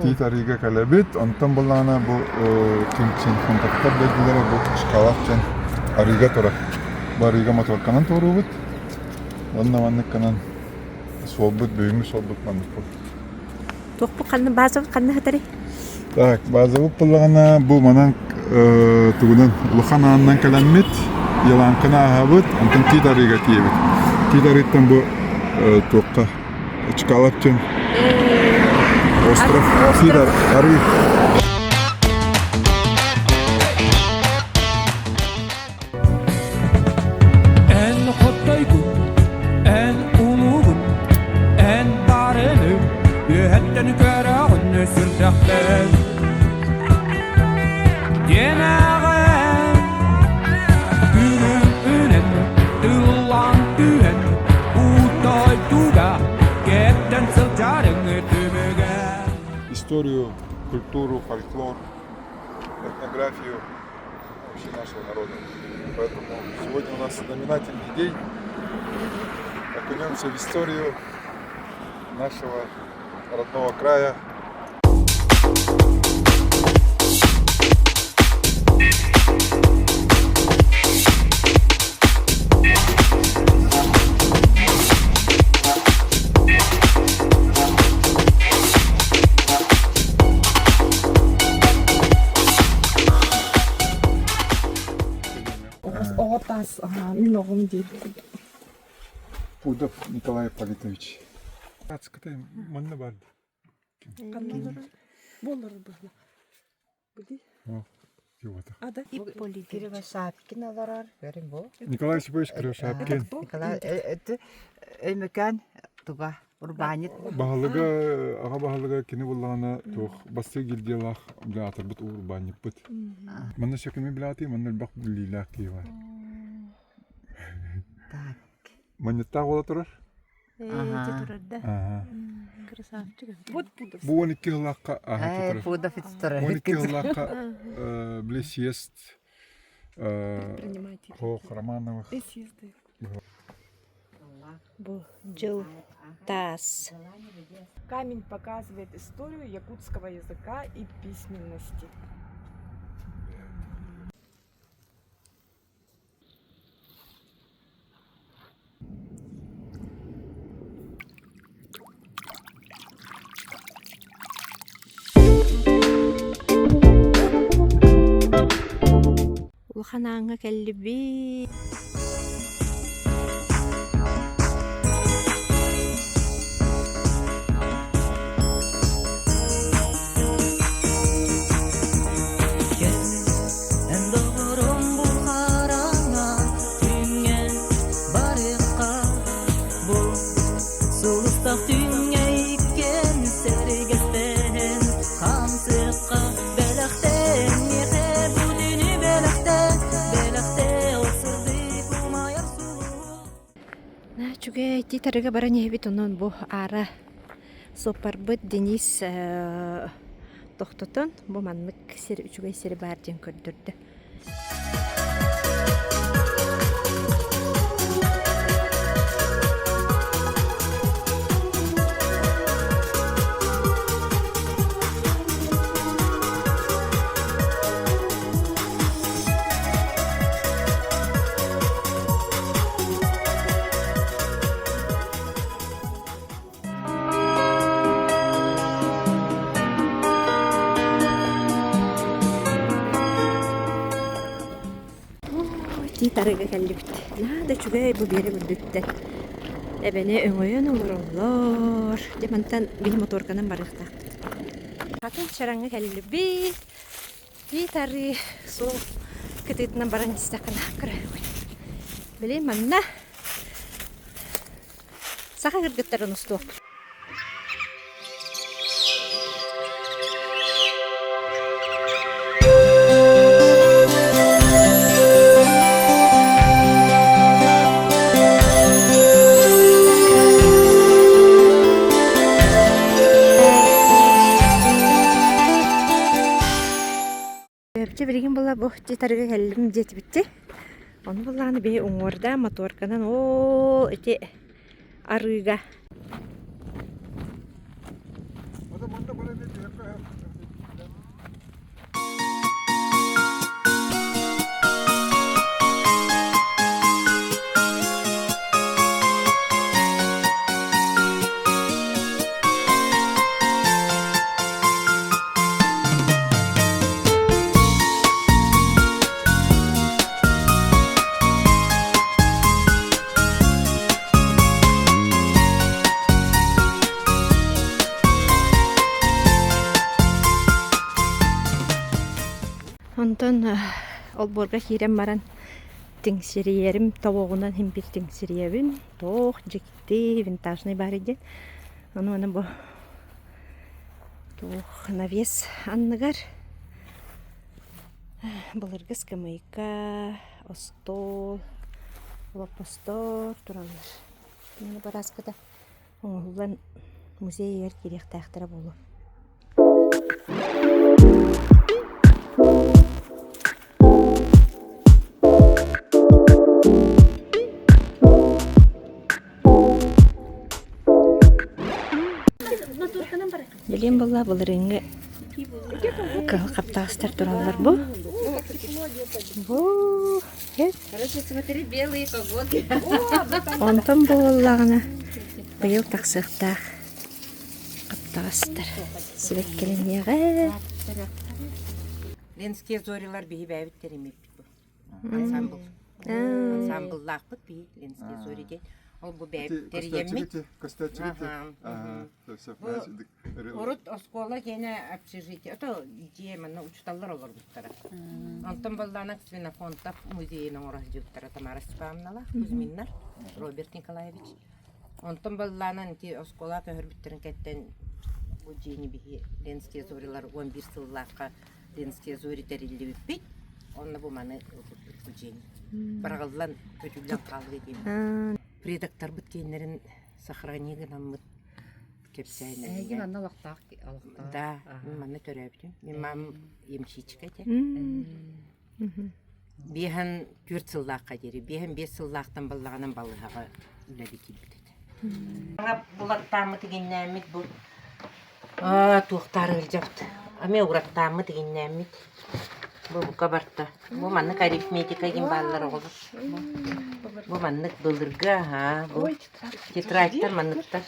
Тит арыга калабит, онтон булана бу кимчин контактар бегилere бу шкалафчан арыга тора. Барыга мотор канан торубут. Онна ваннык канан солбут бүйүмү солбут мандык бу. Тоқпу қанны базы қанны хатары. Так, базовык буллагана бу манан тугунан лухананнан каламмит, яланкына агабыт, онтон тит арыга тиебит. Тит арыттан бу тоққа шкалафчан остров Сидар арый. Историю, культуру, фольклор, этнографию вообще нашего народа. Поэтому сегодня у нас знаменательный день. Окунемся в историю нашего родного края. Пудов Николай Политович. Ацкатай манна барды. Болар было. Буди. Вот. Ада Ипполит. Кривошапкин аларар, görün bu. Николай Сибович Кривошапкин. Николай Эмекан туга урбанит. Бағалыға кені болағына тоқ басты келделақ білатыр бұт урбанит бұт. Манна шекіме білаты, манна бақ білілақ кейва. Маннеттақ ола тұрар? Бу 12 жылаққа Пудов история. 12 жылаққа білесиест Хоқ Романовых. Бұл жыл тас. Камень показывает историю якутского языка и письменности. Улханаңа кәлліби. Чугай титарыга бара небит онон бу ара сопарбыт Денис тохтотон бу маннык сер үчүгай сери бар ден көрдүрдү. Титарыга кәллибит. Нада чугай бу бери бүдүттен. Эбене өңөйөн олорлор. Демантан бини моторканан барыктак. Хатын чараңга кәллибит. Титары сол кытытынан баран истакана кырай. Билем манна. Саха кыргыттарын устук. Берген бола бу титарыга келдим жети битти. Onu bulanı bir umurda motorkadan o iti arıga. Онтон ол борга хирем баран теңсириерим табогунан хим бир теңсириебин тох жекти винтажный бар иде. Аны бу тох навес анныгар. Былыргы скамейка, остол, лопостор туралар. Мені бараскада оңулан музей керек тақтыра болу. Білем болла бұлырыңы қаптағыстар туралар бұ. Бұ, Короче, смотри, белые погодки. онтон боллағына бұйыл тақсықтақ қаптағыстар. Сібеккелен еғі. Ленские зорилар бейі бәйбіттер емеп бит бұл. Ансамбл. Ансамбллақ бұд бейі Ленские зори ден. Ол бұл бәйбіттер емет. Урут оскола гене общежитие. Это демона учталлар олар буттара. Антон балланак свинофонтов музейінің орах жүктара Тамара Степановнала, Кузьминнар, Роберт Николаевич. Антон балланан ки оскола көрбіттерін кәттен бұл жені бейі Ленские зорилар 11 сыллаққа Ленские зори тәрелі өтпейт. Онна бұл маны бұл жені. Барағылдан көтілден қалғы едем. Предактар біткенлерін сохранигін аммыт кепсайны. Әйгін анна лақтақ. Да, маны төрәбдім. Мен мам емшичка де. Бейхан 4 сыллаққа дері. Бейхан 5 сыллақтан баллағынан балығаға үләді келбетеді. Аңа бұлаттамы деген нәмет бұл. Туқтары ұржапты. Аме ұраттамы деген нәмет. Бұл бұқа барта. Бұл маннық арифметика ген балылар оғылыр. Бұл маннық бұлырға, бұл тетрайттар маннықтар.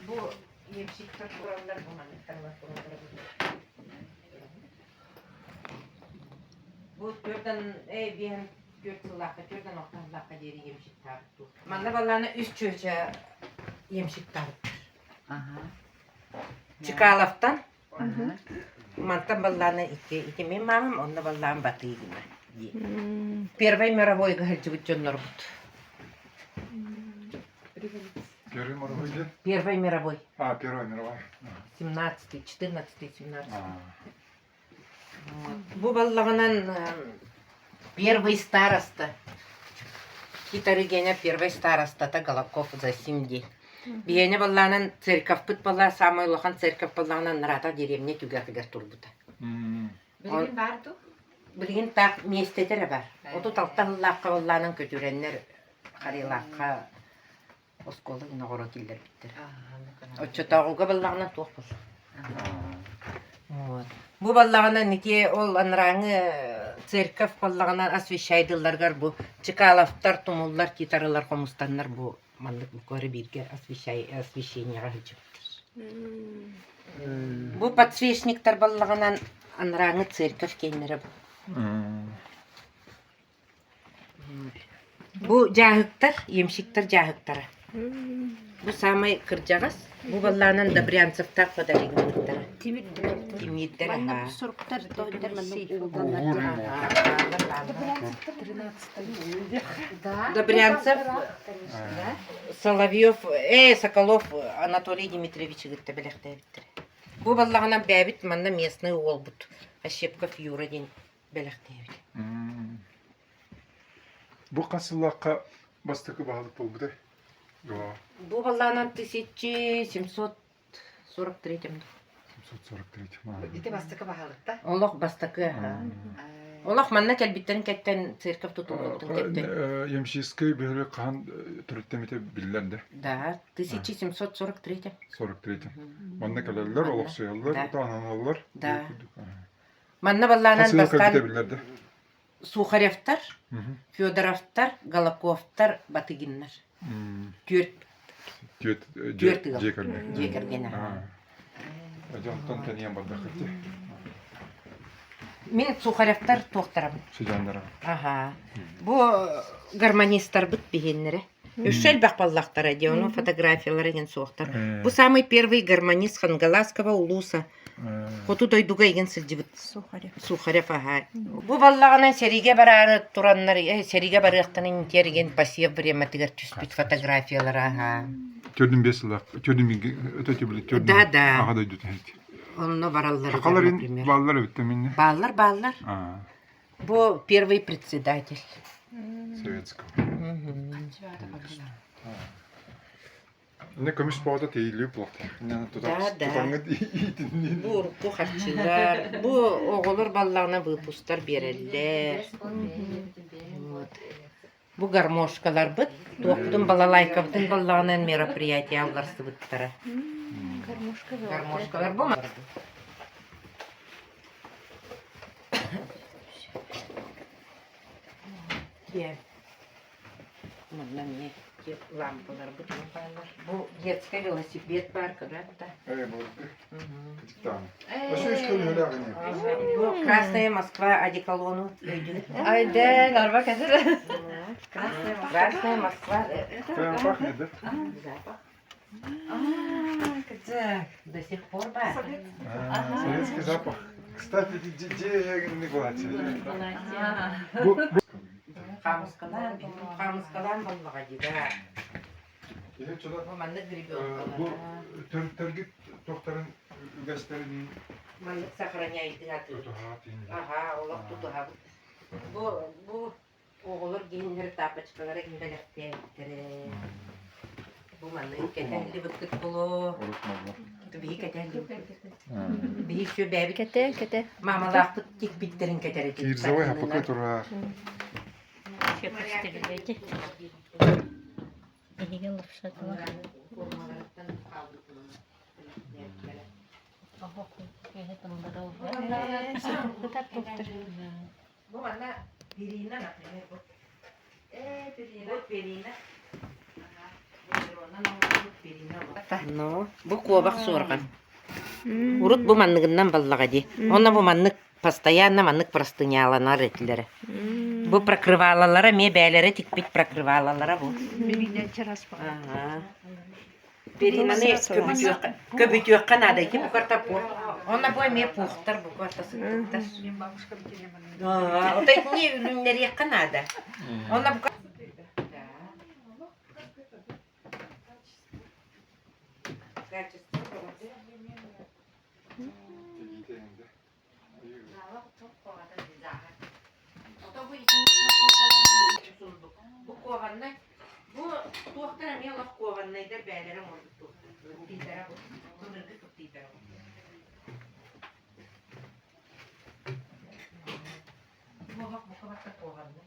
Бұл емшіктер құралдар бұл маннықтар. Бұл төрден, бейін 4 сылаққа, 4-ден 10 сылаққа дері емшіктар. Манна баланы 3 чөчі емшіктар. Чикаловтан. Мантан балланы ики мен мамам, онна балланы батыгина. Первой мировой гальчевый чоннор бут. Первый мировой где? Первой мировой. Первый мировой. 17-й, 14-й, 17-й. Бу баллагынан первый староста. Хитары геня первый староста, та Голобков за 7 дней. Бияне балланан церковь пыт балла, самый лохан церковь балланан нарата деревне түгәкігер турбута. Білген барды? Білген так местетері бар. Оту талталлаққа балланан көтүреннер қарилаққа осколы инағыра келдер біттер. Отчотағуға баллағынан тоқ бол. Бу баллағынан неке ол анраңы церковь баллағынан освещайдыларғар бу чекалафтар, тумуллар, китарылар, қомустанлар бу манлык буквары бирге освещенияға жүптір. Бу подсвечниктар баллағынан анраңы церковь кейнері бу. Бу жағықтар, емшіктар жағықтары. Бу самай кыржағас. Бу баллағынан Добрянцевтар подаригініктары. Тимиттер, Сұрықтар, тоғындар, Добрянцев, Соловьев, Соколов Анатолий Дмитриевич гытты бәләқтәбіттір. Бу баллағынан бәбіт манна местный ол бұд. Ащепков Юра ден бәләқтәбіт. Бу қасылаққа бастықы бағылып бол бұдай? Бу баллағынан 1743 743. Дете бастықы бағалықта? Олық бастықы. Олах манна келбиттерин кеттен церковь тутулуптун кеттен. Ямшистский бери кахан түрттемете биллерде. Да, 1743. 43. Манна келелер, олаксыялар, Да. ата-аналар. Да. Манна балланан Касыял бастан кабите биллерде. Сухаревтар, Федоровтар, Голоковтар, Батыгиннар. Төрт Түйет Түйет ыл. жекерме. жекерген. Жонтон тениян бардакыты. Мен Сухаревтар тоқтарам. Сыжандара. Ага. Бу гармонисттар бит бигеннере. Үшел бақпаллақтары деону фотографиялары ген соқтар. Бу самый первый гармонист Хангаласкова улуса. Хоту дойдуга еген сылдибит. Сухарев, ага. Бу баллаганан сериге барары тураннар, сериге барыктанын терген пассив время тигер түспит фотографиялары, ага. Төрдүн бесылак, төрдүн биги өтөтү билет, төрдүн. Да, да. Ага да өтөтү. Онно бараллары, Акаларын например. баллар өттөмүнне. Баллар. Бу первый председатель. Советского. Не комиш повода тейлүү плохта. Не Да. тутаңыт итинни. Бу урку хатчылар, бу оголор баллагына выпустар береллер. Вот. Бу гармошкалар бит, тоқтун балалайковдун баллагынан мероприятие алларсы биттара. Гармошкалар бу. Ке. Мына не лампалар бит, лампалар. Бу детский велосипед бар, когда-то. Вот. Кытыктан. Ошо эшкөл өлөгүнү. Бу Красная Москва одеколону. Айде, нарва кәсір. Красная Москва. Прям пахнет, да? Запах. До сих пор, да. Советский запах. Кстати, где я не платил? Хамыскалан баллага дида. Бу манны Бу гребенкалар. тергит токтарын үгәстерин Манны сохраняет дигаты. Ага, олақ тутуға. Бу оғылыр гейіндер тапочкалары гейінделектері. Бу манны кәтәлі бүткіт болу. Бейі кәтәлі бүткіт. Бейі шө бәбі Кете. мамалақты тек биттерін кәтәрі. Кирзовой хапакай тура. Бу манна перина, например. Ну, бу куабак сорган. Урут бу манныгыннан баллага ди. Онна бу маннык постоянно маннык простыняланар этлери. Бу прокрывалалары, ме бәлері тикпит прокрывалалары бу. Ага. Перинаны көбүтүөкка надо ки бу картапор. Онна бу ме пухтар бу картасы. Ота не үннерекка надо. Онна бу Bu kovanlar, bu tuğaklara miyalak kovanlayda bəylərə orada tuğaklar. Tidlərə bu, kundurdu tut tidlərə bu. Bu kavakta kovanlar.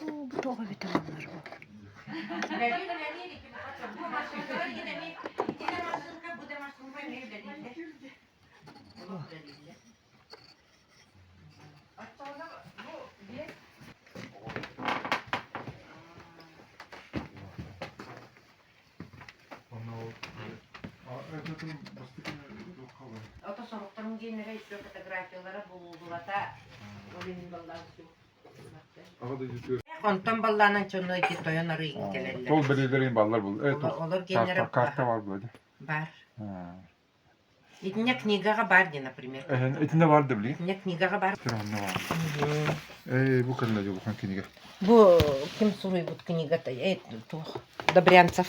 Bu toğa vitaminler bu. Bu maşınkalar yine mi? Yine maşınka, bu da maşınka ne deliller? Bu deliller. Ото соруктарым генере еще фотографиялары булулата. Олин балласы. Онтон балланан чонной ки тоян арыйын келелер. Сол белелерин баллар бул. Олар генере Карта бар böyle. бар. Итине книгага бар ди, например. Этинде vardı bile. Итине книгага бар. Тиранна var. Bu kadar yok bu kniga. Бу ким суруй бут книгата? Тух. Добрянцев.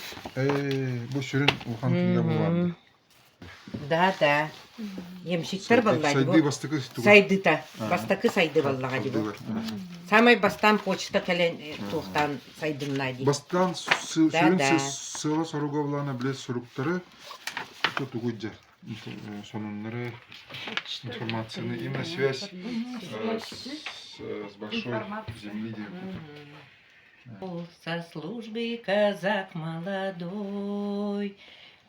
Bu şirin bu kniga bu vardı. Да. Емшиктер баллады. Сайды бастыкы стуга. Сайдыта. Бастакы сайды баллага ди. Самый бастан почта келен тухтан сайдынна ди. Бастан şirin Да. sıla sorugovlarına bile soruktары тут угуджа. сонунları информацияны, именно связь с большой земли. Со службы казак молодой,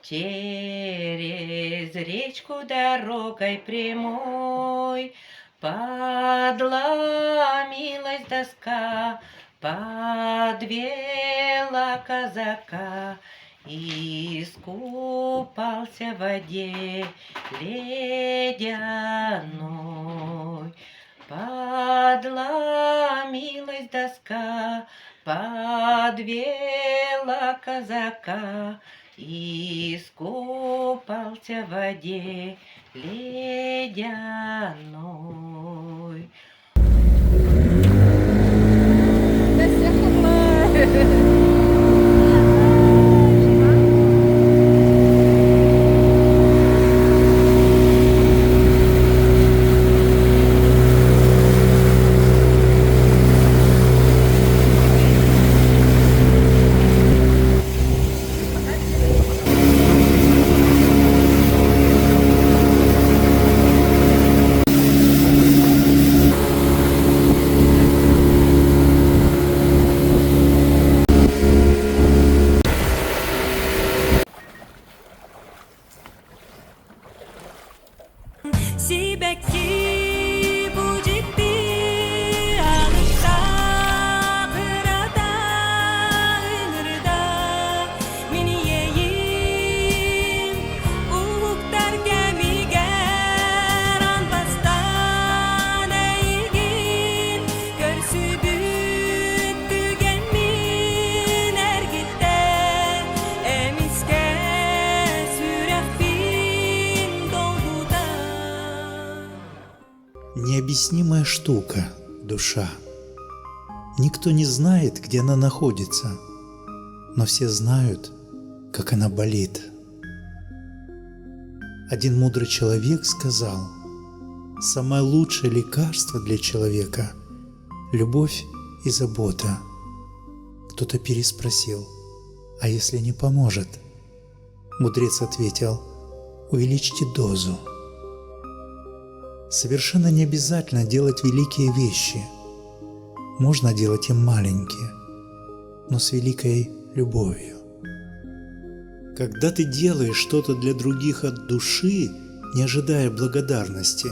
через речку дорогой прямой подломилась доска, подвела казака, искупался в воде ледяной. Подломилась доска, подвела казака, искупался в воде ледяной. Сибекки будет би алышта кырада ынырда миниейин улуктар кемигер анбастан эйгин көрсүбүт түген мин эргитте эмиске сүрөкпин долгуда. Необъяснимая штука – душа. Никто не знает, где она находится, но все знают, как она болит. Один мудрый человек сказал: самое лучшее лекарство для человека – любовь и забота. Кто-то переспросил: а если не поможет? Мудрец ответил: увеличьте дозу. Совершенно не обязательно делать великие вещи. Можно делать и маленькие, но с великой любовью. Когда ты делаешь что-то для других от души, не ожидая благодарности,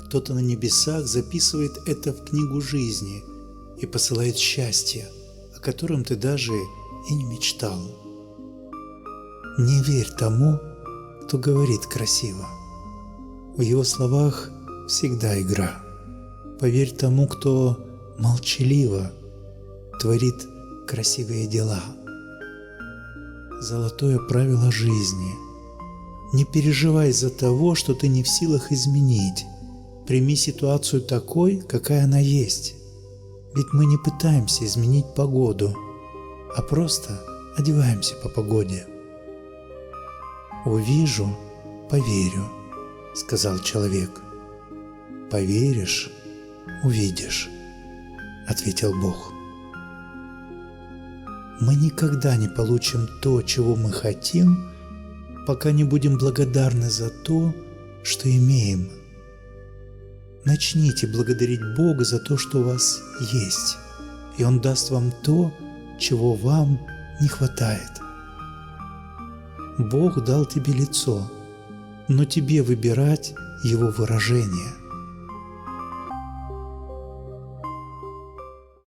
кто-то на небесах записывает это в книгу жизни и посылает счастье, о котором ты даже и не мечтал. Не верь тому, кто говорит красиво. В его словах всегда игра. Поверь тому, кто молчаливо творит красивые дела. Золотое правило жизни. Не переживай из-за того, что ты не в силах изменить. Прими ситуацию такой, какая она есть. Ведь мы не пытаемся изменить погоду, а просто одеваемся по погоде. «Увижу, поверю», — сказал человек. «Поверишь, увидишь», — ответил Бог. Мы никогда не получим то, чего мы хотим, пока не будем благодарны за то, что имеем. Начните благодарить Бога за то, что у вас есть, и Он даст вам то, чего вам не хватает. Бог дал тебе лицо, но тебе выбирать его выражение.